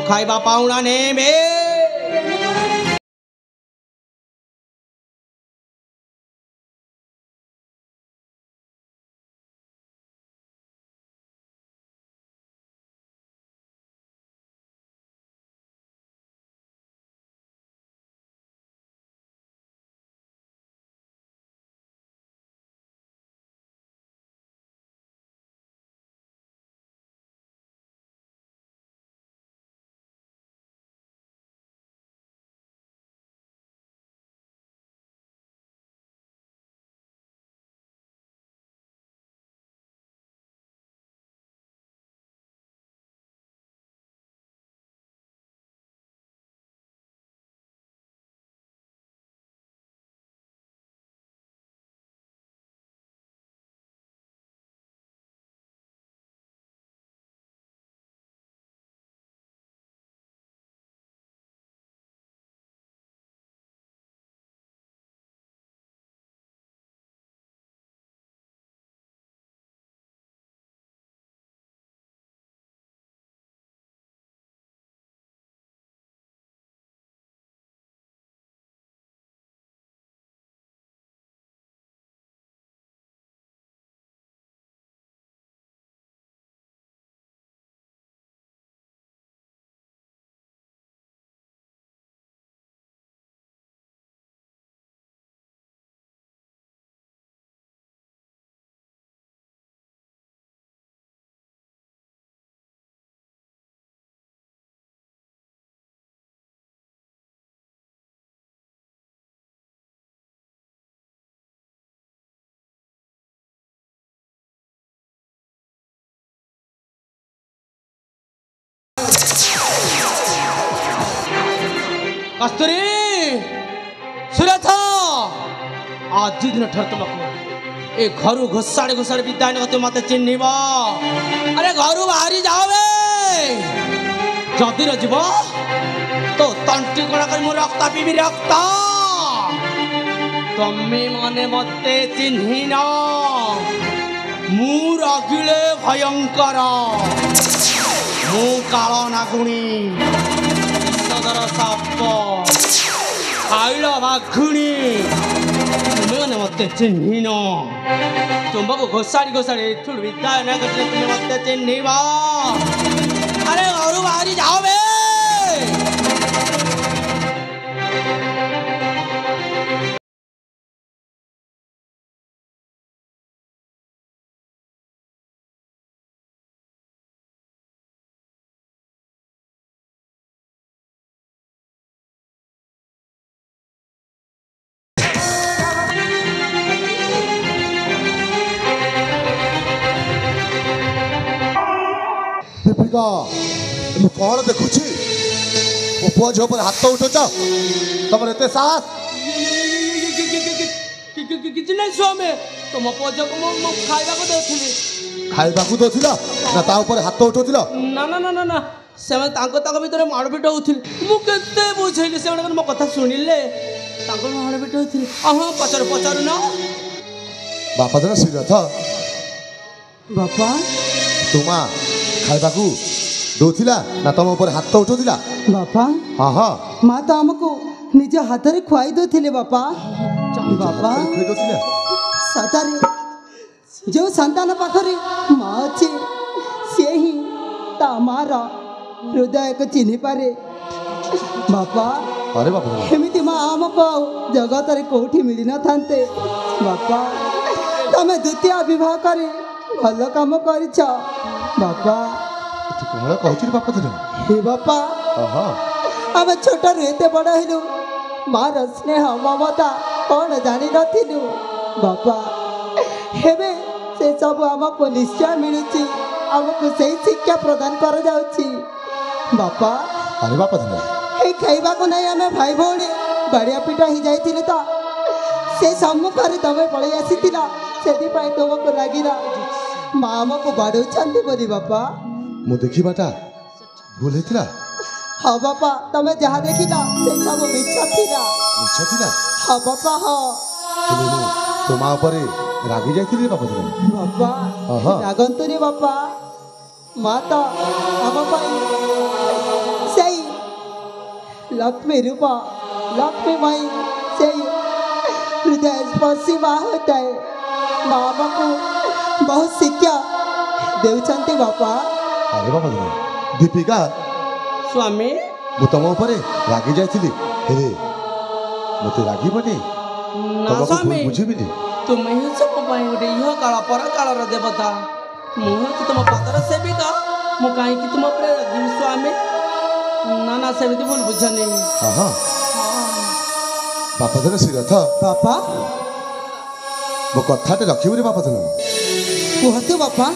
ଖାଇବା ପାଉଣା ନେବେ। कस्तूरी सुरथ आज दिन ठर तुम ए घर घोषाड़े घोषाड़े विद्या नहीं मत चिन्ह अरे घर बाहरी जाओ जदि न जीव तो तंटी कणा कर रक्त पीबी रक्त तमें माने मत चिन्ह मु रगिले भयंकर मु काल नागुणी साप खाइल बाघुणी तुम्हें मत चिन्ह तुमको घोषाड़ी घोषाड़ी विद्या न कर तुम्हें मत चिन्ह अरे घर बाहरी जाओ बे कौन देखुची वो पुआ झो पर हाथ तो उठो चा तब रहते साहस किसी नहीं स्वामी तुम पुआ झो को मो खाइबा को देथिली खाइबा को देथिला ना ता ऊपर हाथ तो उठोथिला ना ना ना ना ना सेमे तांको भीतर मारपिट होउथिल मु केते बुझैली से मो कथा सुनिले तांको मारपिट होउथिल आहा पचारू ना बापा जरा श्रीरथ बापा तुमा खाइबा को दोथिला ना तुम ऊपर हाथ तो उठोथिला बापा हाँ हाँ माँ तो हमको निज हाथ रे खुआई दोथिले बापा बापा सतारे जो संतान पाखरे माँ अच्छे से ही तामारा हृदय को चिन्ह पारे बापा अरे बापा एमती माँ आमको जगत रे कोठी मिली न थांते बापा तमे द्वितीय विवाह करे भल काम करिछ बापा कौन कहूँ बापा थे हे बापा आम छोट एते बड़ हेलु मार स्नेह ममता कौन जानी नथिलु बापा हेबे से सब आमको निश्चय मिलुची आमको सही शिक्षा प्रदान कर जाउची बापा अरे बापा थे हे खाइबा को नहीं आम भाई भौणी बाड़िया पिटा ही जाइथिलु तो से सम्मुखरे तमे पळै आसीतिला सेति पई तुमको लागिला माँ आमको बाड़ौछंती बोली बापा मु देखिबाटा भूल हेतिला हाँ बापा तमे जहाँ देखिला से सब मिछा थिला हाँ बापा हाँ तो माँ ऊपर रागी जाइथिली बापा थे बापा रागंतुनी बापा माँ तो आम पाई से लक्ष्मी रूपा लक्ष्मी माई से हृदय स्पर्शी माँ होता है। माँ बाप को बहुत शिक्षा देउछन्ति बापा। अरे बाबा दीपिका स्वामी ମୁଁ ତମ ଉପରେ ରାଗି ଯାଇଥିଲି ହେଲେ ମୋତେ ରାଗିବନି ना ତମକୁ स्वामी ବୁଝିବିନି। तुम ही सब पाई गोटे इह काल पर कालर देवता मुझे तो तुम पदर सेविका मु कहीं तुम ଉପରେ ରାଗିବି स्वामी ना ना सेମିତି भूल बुझनी। ହଁ ହଁ ବାପା ଧନ ଶ୍ରୀରଥ बापा ମୋ କଥାଟେ ରଖିବୁରେ ବାପା ଧନ। କୁହନ୍ତୁ ବାପା।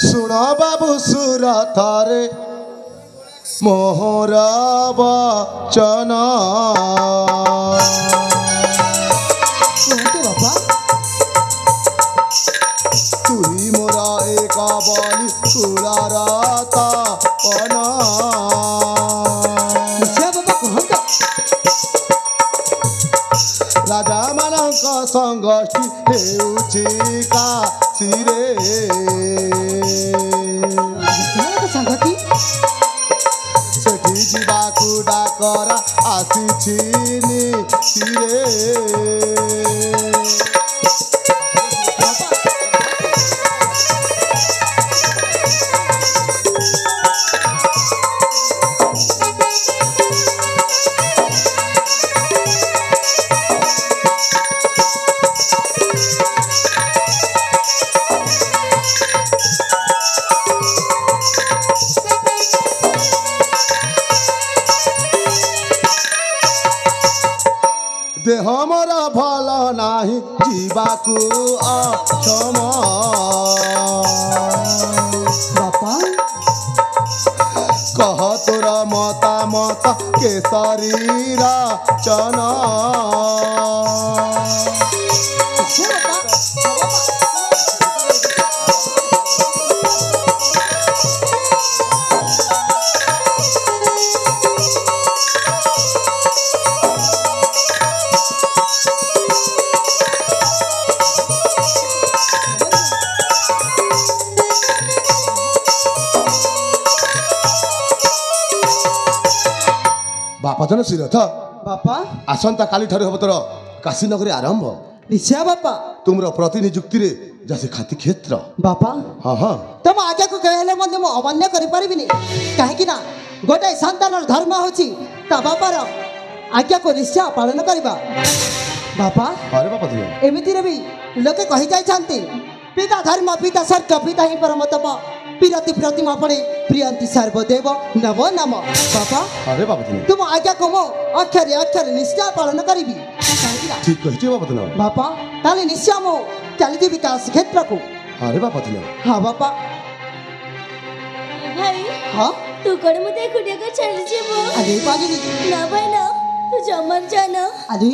ଶୁଣ ବାବୁ ସୁରଥରେ ମୋହର ବଚନ କୁହନ୍ତୁ ବାପା। ତୁହି ମୋର ଏକ ବଲି କୁଳର ତପନ। ନିଶ୍ଚୟ ବାପା କୁହନ୍ତୁ। ରାଜାମାନଙ୍କ ସଂଗୋଷ୍ଠୀ ହେଉଛି କାଶୀରେ। ସଂଗତି ସେଠି ଯିବାକୁ ଡାକରା ଆସିଛି ନିଶିରେ। ଦେହ ମୋର ଭଲ ନାହିଁ ଯିବାକୁ ଅକ୍ଷମ। ବାପା କହ ତୋର ମତାମତ କେଶରୀର ଚନ। ନିଶ୍ଚୟ ବାପା। ବାପା ଧନ ଶ୍ରୀରଥ ବାପା ଆସନ୍ତା କାଲିଠାରୁ ହେବ ତୋର କାଶୀନଗରୀ ଆରମ୍ଭ। ନିଶ୍ଚୟ ବାପା। ତୁମର ପ୍ରତିନିଯୁକ୍ତିରେ ଯା ସେ ଖାତି କ୍ଷେତ୍ର। ବାପା ହଁ ହଁ ତମ ଆଜ୍ଞାକୁ କେବେ ହେଲେ ମଧ୍ୟ ମୁଁ ଅମାନ୍ୟ କରିପାରିବିନି। କାହିଁକି ନା ଗୋଟାଏ ସନ୍ତାନର ଧର୍ମ ହେଉଛି ତା ବାପାର ଆଜ୍ଞାକୁ ନିଶ୍ଚୟ ପାଳନ କରିବା। ବାପା ଆରେ ବାପା ଧନ ଏମିତିରେ ବି ଲୋକେ କହିଯାଇଛନ୍ତି ପିତା ଧର୍ମ ପିତା ସ୍ୱର୍ଗ ପିତା ହିଁ ପରମ ତପ ବିରତି ପ୍ରତିମା ପଡ଼େ ପ୍ରିୟନ୍ତି ସର୍ବଦେବ ନମ ନମ। ବାପା ଆରେ ବାପା ଧନ ତୁମ ଆଜ୍ଞାକୁ ମୁଁ ଅକ୍ଷରେ ଅକ୍ଷରେ ନିଶ୍ଚୟ ପାଳନ କରିବି। କାହିଁକି ନା ଠିକ କହିଛୁ ବାପା ଧନ। ବାପା ତାହେଲେ ନିଶ୍ଚୟ ମୁଁ ଚାଲିଯିବି କାଶୀ କ୍ଷେତ୍ରକୁ। ଆରେ ବାପା ଧନ ହଁ ବାପା। ଭାଇ ହଁ ତୁ କଣ ମତେ ଏକୁଟିଆ ଚାଲିଯିବୁ? ଆରେ ପାଗିନି ନା ଭାଇ ନା ତୁ ଜମାରୁ ଜାନା। ଆରେ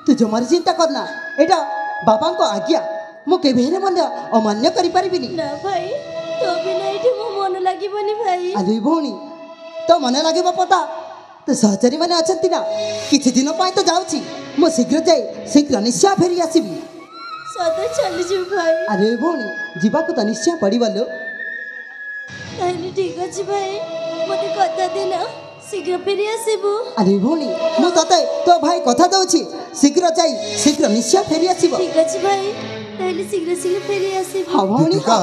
ତୁ ଜମାରେ ଚିନ୍ତା କରନା ଏଇଟା ବାପାଙ୍କ ଆଜ୍ଞା ମୁଁ କେବେ ହେଲେ ମଧ୍ୟ ଅମାନ୍ୟ କରିପାରିବିନି। ନା ଭାଇ ତୋ ବିନା ଏଠି ମୋ ମନ ଲାଗିବନି ଭାଇ। ଆରେ ଭଉଣୀ ତ ମନେ ଲାଗିବ ପତା ତ ସହଚାରୀ ମାନେ ଅଛନ୍ତି ନା କିଛି ଦିନ ପାଇଁ ତ ଯାଉଛି ମୁଁ ଶୀଘ୍ର ଯାଇ ଶୀଘ୍ର ନିଶ୍ଚୟ ଫେରି ଆସିବି। ସଦା ଚାଲିଯିବୁ ଭାଇ। ଆରେ ଭଉଣୀ ଯିବାକୁ ତ ନିଶ୍ଚୟ ପଡ଼ିବ ଲୋ। ତାହେଲେ ଠିକ ଅଛି ଭାଇ ମତେ କଥା ଦେନା ଶୀଘ୍ର ଫେରି ଆସିବୁ। ଆରେ ଭଉଣୀ ମୁଁ ତତେ ତୋ ଭାଇ କଥା ଦଉଛି ଶୀଘ୍ର ଯାଇ ଶୀଘ୍ର ନିଶ୍ଚୟ ଫେରି ଆସିବ। ଠିକ ଅଛି ଭାଇ ତାହେଲେ ଶୀଘ୍ର ଶୀଘ୍ର ଫେରି ଆସିବୁ। ହଁ ଭଉଣୀ ଦୀପିକା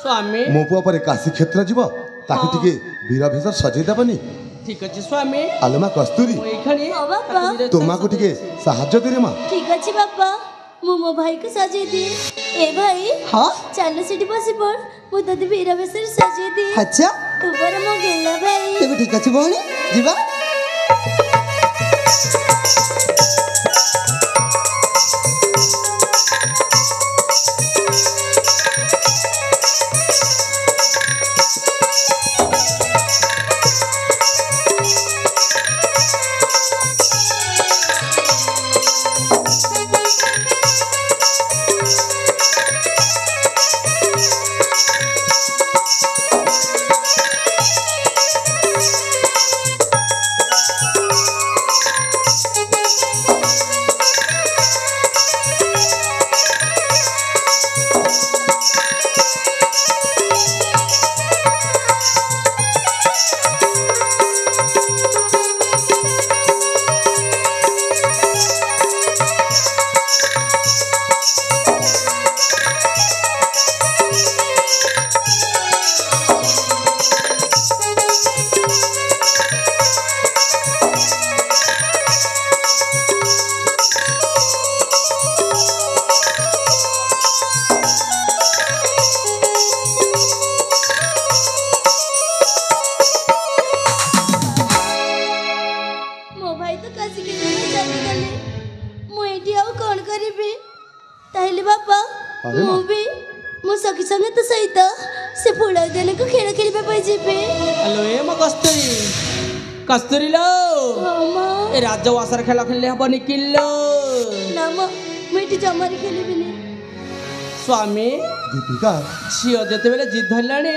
स्वामी ମୋ ପୁଅ ପରେ କାଶୀ କ୍ଷେତ୍ର ଯିବ ତାକୁ ଟିକେ ବୀର ଭେଷ ସଜେଇ ଦେବନି। ठीक अच्छे स्वामी ଆଲୋମା କସ୍ତୁରୀ ମୁଁ ଏଇখানে ହଁ ବାପା। ତୁମକୁ ଟିକେ ସାହାଯ୍ୟ ଦେରେ ମା। ଠିକ ଅଛି ବାପା ମୁଁ ମୋ ଭାଇକୁ ସଜେଇ ଦିଏ। ଏ ଭାଇ ହଁ ଚାଲ ସେଠି ବସି ପଡ ମୁଁ ତତେ ବୀର ବେଶରେ ସଜେଇ ଦିଏ। ଆଚ୍ଛା ତୁ ପରା ମୋ ଗେଲା ଭାଇ। ତେବେ ଠିକ ଅଛି ଭଉଣୀ ଯିବା। କରିବି ତାହେଲେ ବାପା ଆରେ ମୁଁ ମା। ବି ମୋ ସଖୀ ସଙ୍ଗତ ସହିତ ସେ ଫୁଲ ଉଦ୍ୟାନକୁ ଖେଳ ଖେଳିବା ପାଇଁ ଯିବି। ଆଲୋ ଏ ମୋ କସ୍ତୁରୀ କସ୍ତୁରୀ ଲୋ ହଁ ମା। ଏ ରାଜୱାସରେ ଖେଳ ଖେଳିଲେ ହବନି କିଲୋ। ନା ମା ମୁଁ ଏଠି ଜମାରେ ଖେଳିବିନି। ସ୍ୱାମୀ ଦୀପିକା ଝିଅ ଯେତେବେଳେ ଜିଦ୍ ଧରିଲାଣି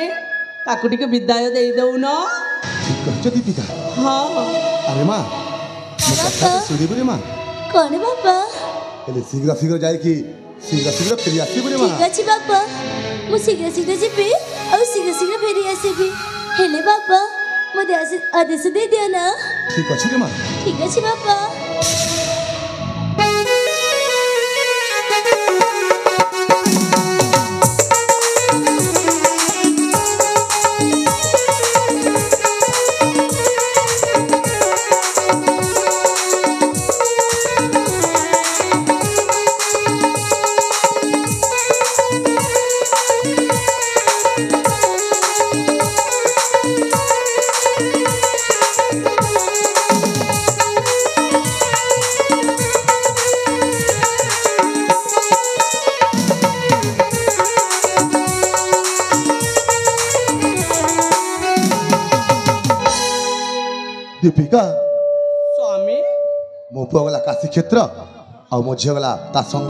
ତାକୁ ଟିକେ ବିଦାୟ ଦେଇଦଉନ। ଠିକ କହିଛ ଦୀପିକା। ହଁ ଆରେ ମା ମୋ କଥା ଶୁଣିବୁନି ମା କଣ ବାପା? ହେଲେ ଶୀଘ୍ର ଶୀଘ୍ର ଯାଇକି ଶୀଘ୍ର ଫେରି ଆସିବୁନି ମା। ଠିକ ଅଛି ବାପା ମୁଁ ଶୀଘ୍ର ଶୀଘ୍ର ଯିବି ଆଉ ଶୀଘ୍ର ଶୀଘ୍ର ଫେରି ଆସିବି। ହେଲେ ବାପା ମୋତେ ଆଦେଶ ଦେଇଦିଅ ନା। ଠିକ ଅଛି ରେ ମା। ଠିକ ଅଛି ବାପା। ଦୀପିକା ସ୍ୱାମୀ ମୋ ପୁଅ ଗଲା କାଶୀ କ୍ଷେତ୍ର ଆଉ ମୋ ଝିଅ ଗଲା ତା ସଙ୍ଗ